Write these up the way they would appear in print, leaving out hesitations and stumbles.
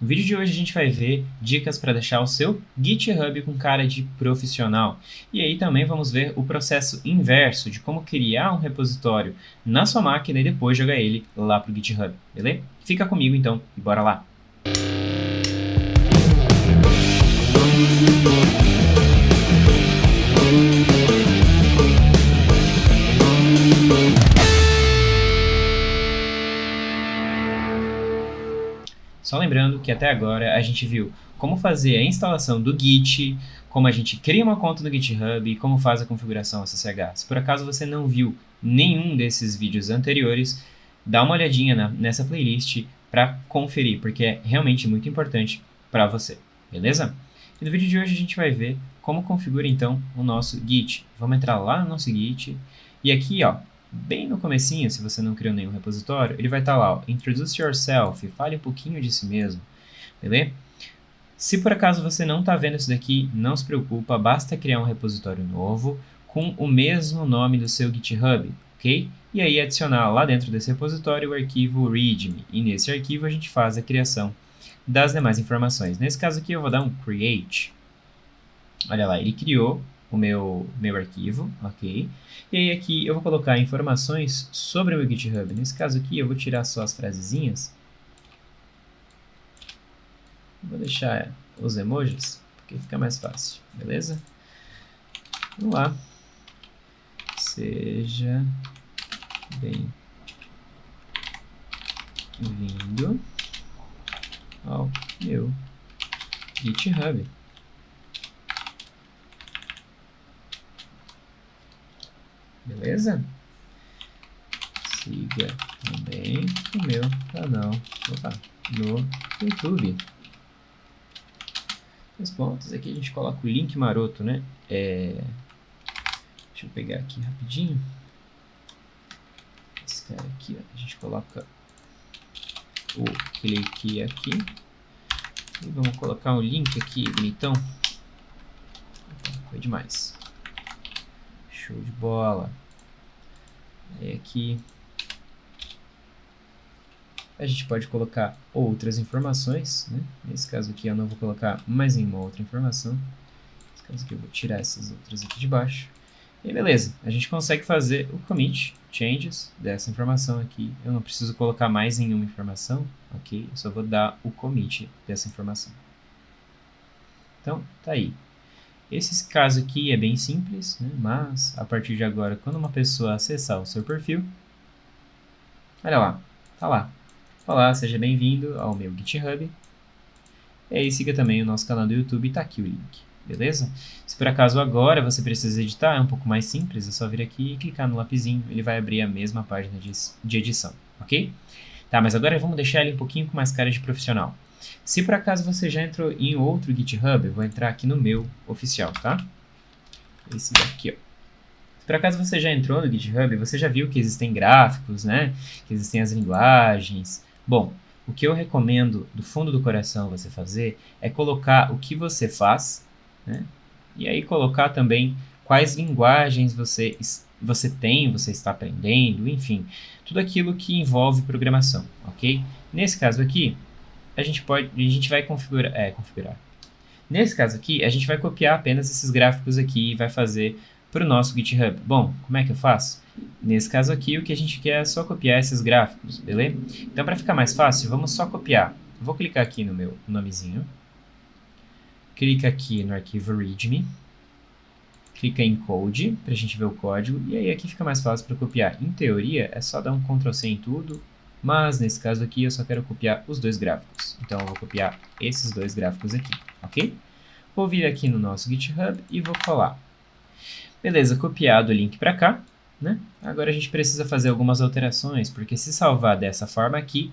No vídeo de hoje a gente vai ver dicas para deixar o seu GitHub com cara de profissional. E aí também vamos ver o processo inverso de como criar um repositório na sua máquina e depois jogar ele lá para o GitHub, beleza? Fica comigo então e bora lá! Só lembrando que até agora a gente viu como fazer a instalação do Git, como a gente cria uma conta no GitHub e como faz a configuração SSH. Se por acaso você não viu nenhum desses vídeos anteriores, dá uma olhadinha nessa playlist para conferir, porque é realmente muito importante para você, beleza? E no vídeo de hoje a gente vai ver como configura então o nosso Git. Vamos entrar lá no nosso Git e aqui, ó, bem no comecinho, se você não criou nenhum repositório, ele vai estar lá, ó, Introduce Yourself, fale um pouquinho de si mesmo, beleza? Se por acaso você não está vendo isso daqui, não se preocupa, basta criar um repositório novo com o mesmo nome do seu GitHub, ok? E aí adicionar lá dentro desse repositório o arquivo README, e nesse arquivo a gente faz a criação das demais informações. Nesse caso aqui eu vou dar um create, olha lá, ele criou o meu arquivo, ok? E aí aqui eu vou colocar informações sobre o meu GitHub. Nesse caso aqui eu vou tirar só as frasezinhas. Vou deixar os emojis, porque fica mais fácil, beleza? Vamos lá. Seja bem-vindo ao meu GitHub. Beleza? Siga também o meu canal no YouTube. Os pontos aqui a gente coloca o link maroto, né? Deixa eu pegar aqui rapidinho. Esse cara aqui, ó, a gente coloca o clique aqui. E vamos colocar um link aqui, bonitão. Foi demais. Show de bola. Aí aqui a gente pode colocar outras informações, né? Nesse caso aqui eu não vou colocar mais nenhuma outra informação. Nesse caso aqui eu vou tirar essas outras aqui de baixo. E beleza, a gente consegue fazer o commit changes dessa informação aqui. Eu não preciso colocar mais nenhuma informação, ok? Eu só vou dar o commit dessa informação. Então, tá aí. Esse caso aqui é bem simples, né? Mas a partir de agora, quando uma pessoa acessar o seu perfil, olha lá, tá lá. Olá, seja bem-vindo ao meu GitHub. E aí siga também o nosso canal do YouTube, tá aqui o link, beleza? Se por acaso agora você precisa editar, é um pouco mais simples, é só vir aqui e clicar no lapisinho, ele vai abrir a mesma página de edição, ok? Tá, mas agora vamos deixar ele um pouquinho com mais cara de profissional. Se por acaso você já entrou em outro GitHub, eu vou entrar aqui no meu oficial, tá? Esse daqui, ó. Se por acaso você já entrou no GitHub, você já viu que existem gráficos, né? Que existem as linguagens. Bom, o que eu recomendo do fundo do coração você fazer é colocar o que você faz, né? E aí colocar também quais linguagens você tem, você está aprendendo, enfim, tudo aquilo que envolve programação, ok? Nesse caso aqui, a gente vai configurar. Nesse caso aqui, a gente vai copiar apenas esses gráficos aqui e vai fazer para o nosso GitHub. Bom, como é que eu faço? Nesse caso aqui, o que a gente quer é só copiar esses gráficos, beleza? Então, para ficar mais fácil, vamos só copiar. Vou clicar aqui no meu nomezinho. Clica aqui no arquivo README. Clica em Code, para a gente ver o código. E aí aqui fica mais fácil para copiar. Em teoria, é só dar um Ctrl+C em tudo. Mas, nesse caso aqui, eu só quero copiar os dois gráficos. Então, eu vou copiar esses dois gráficos aqui, ok? Vou vir aqui no nosso GitHub e vou colar. Beleza, copiado o link para cá, né? Agora a gente precisa fazer algumas alterações, porque se salvar dessa forma aqui,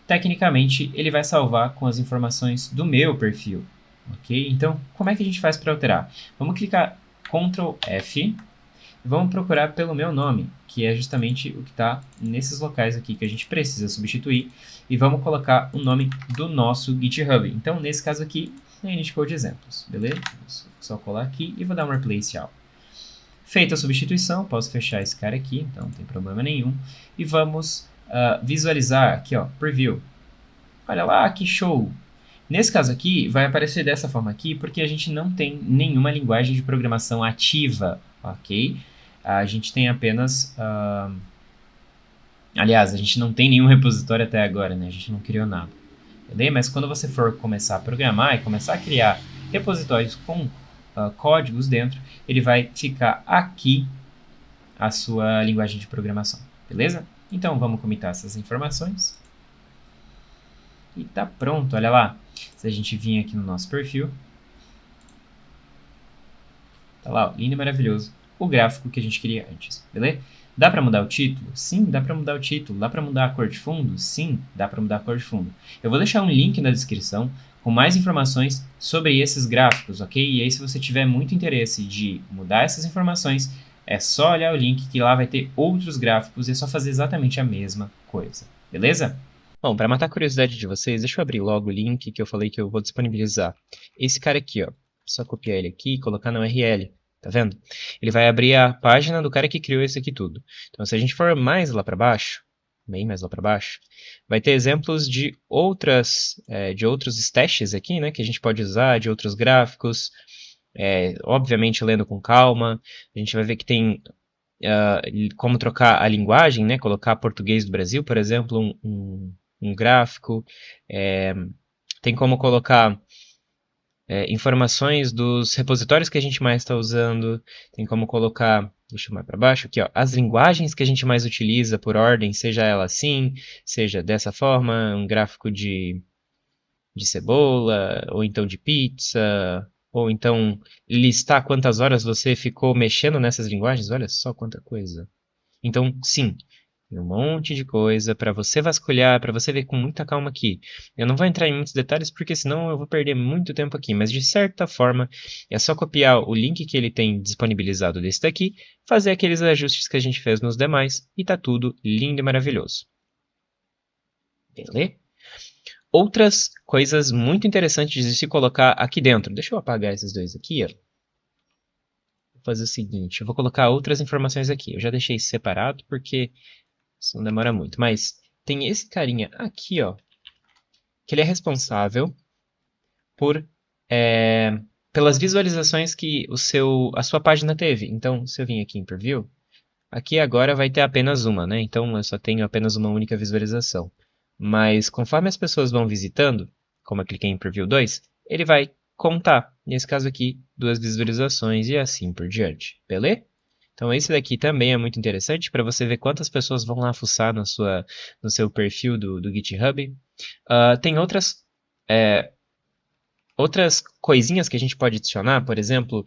tecnicamente ele vai salvar com as informações do meu perfil, ok? Então, como é que a gente faz para alterar? Vamos clicar Ctrl F. Vamos procurar pelo meu nome, que é justamente o que está nesses locais aqui que a gente precisa substituir. E vamos colocar o nome do nosso GitHub. Então, nesse caso aqui, é Initcode Exemplos, beleza? Vou só colar aqui e vou dar um Replace All. Feita a substituição, posso fechar esse cara aqui, então não tem problema nenhum. E vamos visualizar aqui, ó, Preview. Olha lá, que show! Nesse caso aqui, vai aparecer dessa forma aqui, porque a gente não tem nenhuma linguagem de programação ativa, ok? A gente tem apenas... aliás, a gente não tem nenhum repositório até agora, né? A gente não criou nada. Beleza? Mas quando você for começar a programar e começar a criar repositórios com códigos dentro, ele vai ficar aqui a sua linguagem de programação. Beleza? Então vamos comitar essas informações. E tá pronto, olha lá. Se a gente vir aqui no nosso perfil, tá lá, ó, lindo e maravilhoso, o gráfico que a gente queria antes, beleza? Dá para mudar o título? Sim, dá para mudar o título. Dá para mudar a cor de fundo? Sim, dá para mudar a cor de fundo. Eu vou deixar um link na descrição com mais informações sobre esses gráficos, ok? E aí, se você tiver muito interesse de mudar essas informações, é só olhar o link que lá vai ter outros gráficos e é só fazer exatamente a mesma coisa, beleza? Bom, para matar a curiosidade de vocês, deixa eu abrir logo o link que eu falei que eu vou disponibilizar. Esse cara aqui, ó. Só copiar ele aqui e colocar na URL. Tá vendo? Ele vai abrir a página do cara que criou isso aqui tudo. Então, se a gente for mais lá para baixo, bem mais lá para baixo, vai ter exemplos de outros stashes aqui, né? Que a gente pode usar, de outros gráficos. Obviamente, lendo com calma. A gente vai ver que tem como trocar a linguagem, né? Colocar português do Brasil, por exemplo, um gráfico. Tem como colocar informações dos repositórios que a gente mais está usando. Tem como colocar, deixa eu mais para baixo aqui, ó, as linguagens que a gente mais utiliza por ordem, seja ela assim, seja dessa forma, um gráfico de cebola, ou então de pizza, ou então listar quantas horas você ficou mexendo nessas linguagens. Olha só quanta coisa. Então, sim, tem um monte de coisa para você vasculhar, para você ver com muita calma aqui. Eu não vou entrar em muitos detalhes porque senão eu vou perder muito tempo aqui, mas de certa forma é só copiar o link que ele tem disponibilizado desse daqui, fazer aqueles ajustes que a gente fez nos demais e tá tudo lindo e maravilhoso. Beleza? Outras coisas muito interessantes de se colocar aqui dentro. Deixa eu apagar esses dois aqui, ó. Vou fazer o seguinte, eu vou colocar outras informações aqui. Eu já deixei separado porque isso não demora muito. Mas tem esse carinha aqui, ó, que ele é responsável pelas visualizações que a sua página teve. Então, se eu vim aqui em Preview, aqui agora vai ter apenas uma, né? Então, eu só tenho apenas uma única visualização. Mas conforme as pessoas vão visitando, como eu cliquei em Preview 2, ele vai contar, nesse caso aqui, 2 visualizações e assim por diante. Beleza? Então esse daqui também é muito interessante para você ver quantas pessoas vão lá fuçar no seu perfil do GitHub. Tem outras coisinhas que a gente pode adicionar, por exemplo,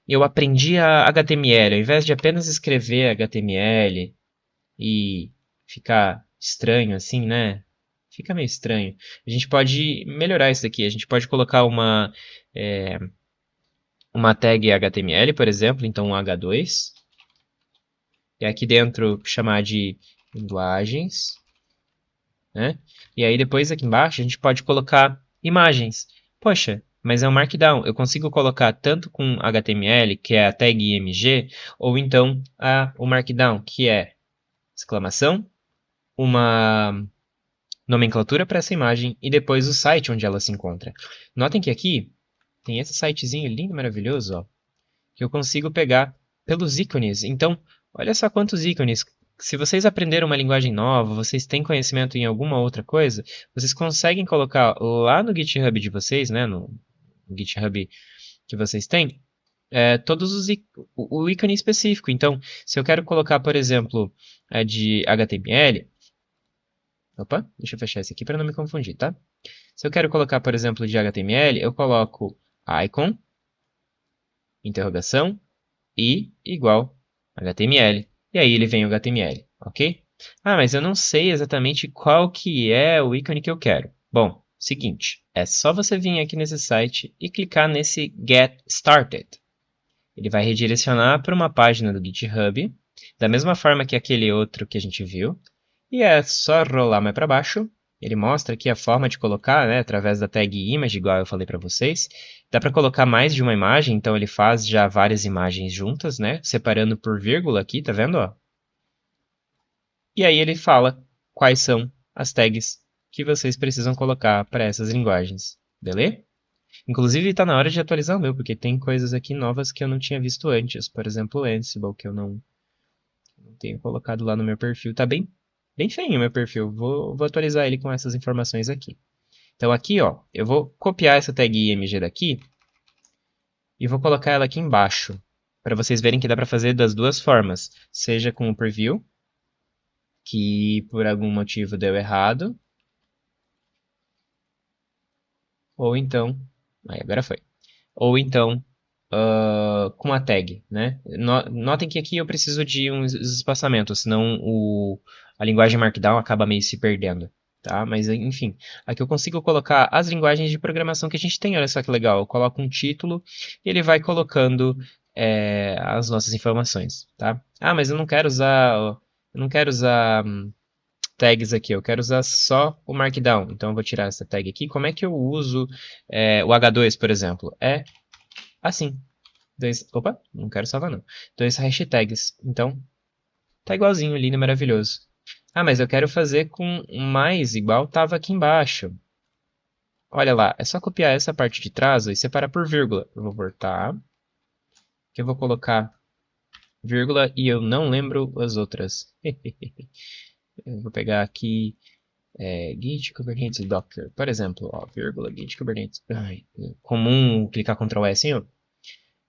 eu aprendi a HTML, ao invés de apenas escrever HTML e ficar estranho assim, né? Fica meio estranho. A gente pode melhorar isso daqui, a gente pode colocar uma tag HTML, por exemplo, então um H2, e aqui dentro chamar de linguagens, né? E aí depois aqui embaixo a gente pode colocar imagens. Poxa, mas é um Markdown. Eu consigo colocar tanto com HTML, que é a tag img, ou então o Markdown, que é exclamação, uma nomenclatura para essa imagem e depois o site onde ela se encontra. Notem que aqui tem esse sitezinho lindo e maravilhoso, ó, que eu consigo pegar pelos ícones. Então, olha só quantos ícones. Se vocês aprenderam uma linguagem nova, vocês têm conhecimento em alguma outra coisa, vocês conseguem colocar lá no GitHub de vocês, né, no GitHub que vocês têm, todos o ícone específico. Então, se eu quero colocar, por exemplo, de HTML... Opa, deixa eu fechar esse aqui para não me confundir, tá? Se eu quero colocar, por exemplo, de HTML, eu coloco icon, interrogação, e igual HTML. E aí ele vem o HTML, ok? Ah, mas eu não sei exatamente qual que é o ícone que eu quero. Bom, seguinte, é só você vir aqui nesse site e clicar nesse Get Started. Ele vai redirecionar para uma página do GitHub, da mesma forma que aquele outro que a gente viu. E é só rolar mais para baixo. Ele mostra aqui a forma de colocar, né, através da tag image, igual eu falei para vocês. Dá para colocar mais de uma imagem, então ele faz já várias imagens juntas, né, separando por vírgula aqui, tá vendo? Ó? E aí ele fala quais são as tags que vocês precisam colocar para essas linguagens, beleza? Inclusive está na hora de atualizar o meu, porque tem coisas aqui novas que eu não tinha visto antes. Por exemplo, o Ansible, que eu não tenho colocado lá no meu perfil. Tá bem feinho o meu perfil. Vou atualizar ele com essas informações aqui. Então aqui, ó, eu vou copiar essa tag img daqui e vou colocar ela aqui embaixo, para vocês verem que dá para fazer das duas formas, seja com o preview, que por algum motivo deu errado, ou então, aí agora foi, ou então com a tag, né? Notem que aqui eu preciso de uns espaçamentos, senão a linguagem Markdown acaba meio se perdendo. Tá? Mas enfim, aqui eu consigo colocar as linguagens de programação que a gente tem. Olha só que legal, eu coloco um título e ele vai colocando as nossas informações. Tá? Ah, mas eu não quero usar tags aqui, eu quero usar só o Markdown. Então eu vou tirar essa tag aqui. Como é que eu uso o H2, por exemplo? É assim. Opa, não quero salvar não. Dois hashtags. Então, tá igualzinho, lindo e maravilhoso. Ah, mas eu quero fazer com mais igual estava aqui embaixo. Olha lá, é só copiar essa parte de trás e separar por vírgula. Eu vou voltar. Que eu vou colocar vírgula e eu não lembro as outras. Eu vou pegar aqui Git, Kubernetes, Docker. Por exemplo, ó, vírgula, Git, Kubernetes. Ai, comum clicar Ctrl S, hein?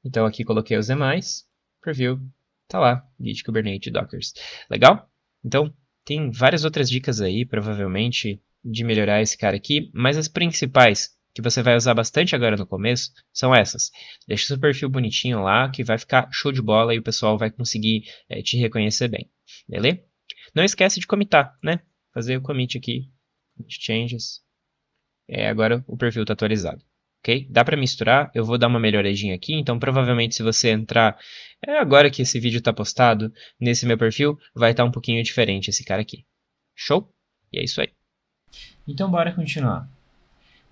Então aqui coloquei os demais. Preview. Tá lá, Git, Kubernetes, Dockers. Legal? Então, tem várias outras dicas aí, provavelmente, de melhorar esse cara aqui, mas as principais, que você vai usar bastante agora no começo, são essas. Deixa seu perfil bonitinho lá, que vai ficar show de bola e o pessoal vai conseguir te reconhecer bem. Beleza? Não esquece de commitar, né? Fazer o commit aqui, commit changes. Agora o perfil está atualizado. Okay? Dá para misturar, eu vou dar uma melhoradinha aqui, então provavelmente se você entrar agora que esse vídeo está postado nesse meu perfil, vai estar um pouquinho diferente esse cara aqui. Show? E é isso aí. Então bora continuar.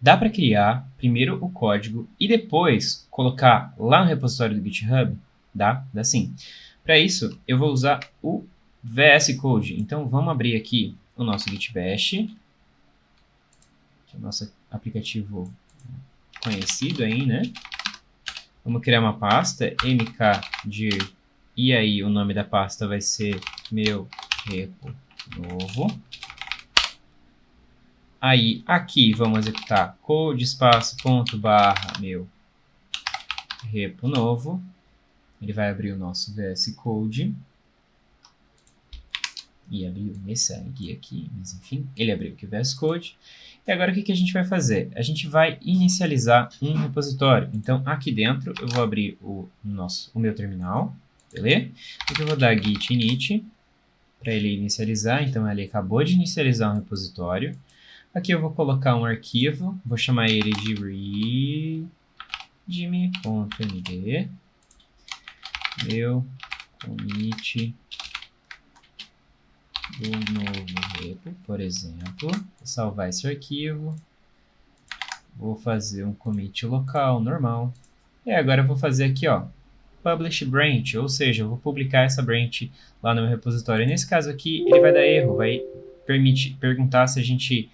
Dá para criar primeiro o código e depois colocar lá no repositório do GitHub? Dá sim. Para isso, eu vou usar o VS Code. Então vamos abrir aqui o nosso Git Bash, que é o nosso aplicativo conhecido aí, né? Vamos criar uma pasta, mkdir, e aí o nome da pasta vai ser meu repo novo. Aí aqui vamos executar code espaço ponto barra meu repo novo. Ele vai abrir o nosso VS Code. E abriu nesse aqui, mas enfim, ele abriu aqui o VS Code. E agora o que a gente vai fazer? A gente vai inicializar um repositório. Então aqui dentro eu vou abrir o meu terminal, beleza? Aqui eu vou dar git init para ele inicializar. Então ele acabou de inicializar um repositório. Aqui eu vou colocar um arquivo, vou chamar ele de readme.md, meu commit do novo repo, por exemplo. Vou salvar esse arquivo. Vou fazer um commit local, normal. E agora eu vou fazer aqui, ó, publish branch, ou seja, eu vou publicar essa branch lá no meu repositório. E nesse caso aqui, ele vai dar erro, vai perguntar se a gente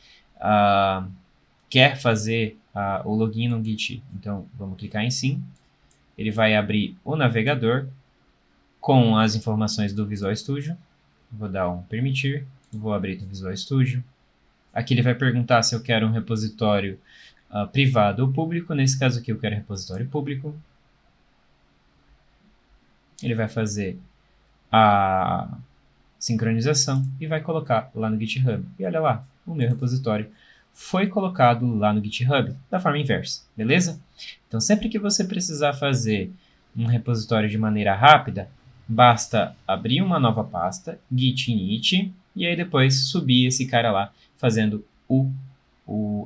quer fazer o login no Git. Então, vamos clicar em sim. Ele vai abrir o navegador com as informações do Visual Studio. Vou dar um permitir, vou abrir o Visual Studio. Aqui ele vai perguntar se eu quero um repositório privado ou público. Nesse caso aqui eu quero repositório público. Ele vai fazer a sincronização e vai colocar lá no GitHub. E olha lá, o meu repositório foi colocado lá no GitHub da forma inversa, beleza? Então sempre que você precisar fazer um repositório de maneira rápida, basta abrir uma nova pasta, git init, e aí depois subir esse cara lá fazendo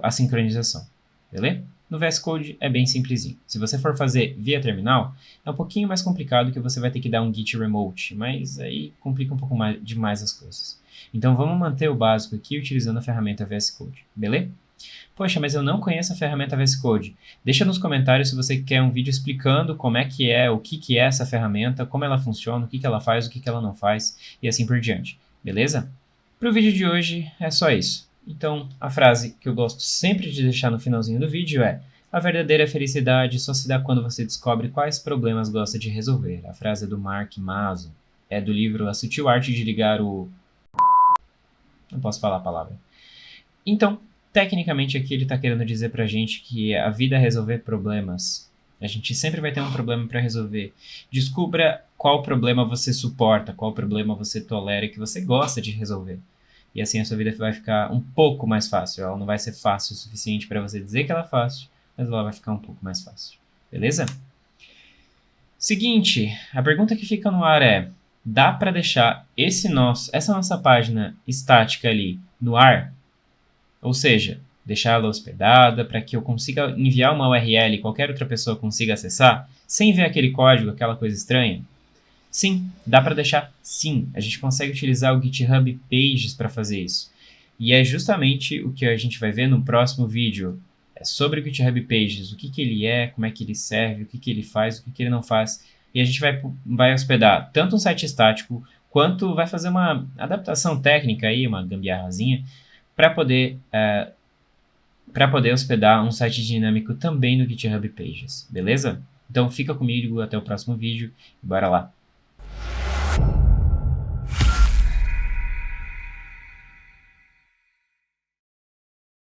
a sincronização, beleza? No VS Code é bem simplesinho. Se você for fazer via terminal, é um pouquinho mais complicado que você vai ter que dar um git remote, mas aí complica um pouco demais as coisas. Então vamos manter o básico aqui utilizando a ferramenta VS Code, beleza? Poxa, mas eu não conheço a ferramenta VS Code. Deixa nos comentários se você quer um vídeo explicando como é que é, o que é essa ferramenta, como ela funciona, o que ela faz, o que ela não faz e assim por diante, beleza? Para o vídeo de hoje é só isso. Então, a frase que eu gosto sempre de deixar no finalzinho do vídeo é: a verdadeira felicidade só se dá quando você descobre quais problemas gosta de resolver. A frase é do Mark Mason. É do livro A Sutil Arte de Ligar o... Não posso falar a palavra. Então, tecnicamente aqui ele está querendo dizer pra gente que a vida é resolver problemas. A gente sempre vai ter um problema para resolver. Descubra qual problema você suporta, qual problema você tolera e que você gosta de resolver. E assim a sua vida vai ficar um pouco mais fácil. Ela não vai ser fácil o suficiente para você dizer que ela é fácil, mas ela vai ficar um pouco mais fácil. Beleza? Seguinte, a pergunta que fica no ar é: dá para deixar essa nossa página estática ali no ar? Ou seja, deixar ela hospedada para que eu consiga enviar uma URL e qualquer outra pessoa consiga acessar, sem ver aquele código, aquela coisa estranha? Sim, dá para deixar sim. A gente consegue utilizar o GitHub Pages para fazer isso. E é justamente o que a gente vai ver no próximo vídeo. É sobre o GitHub Pages, o que ele é, como é que ele serve, o que ele faz, o que ele não faz. E a gente vai hospedar tanto um site estático, quanto vai fazer uma adaptação técnica aí, uma gambiarrazinha, para poder hospedar um site dinâmico também no GitHub Pages, beleza? Então fica comigo até o próximo vídeo e bora lá!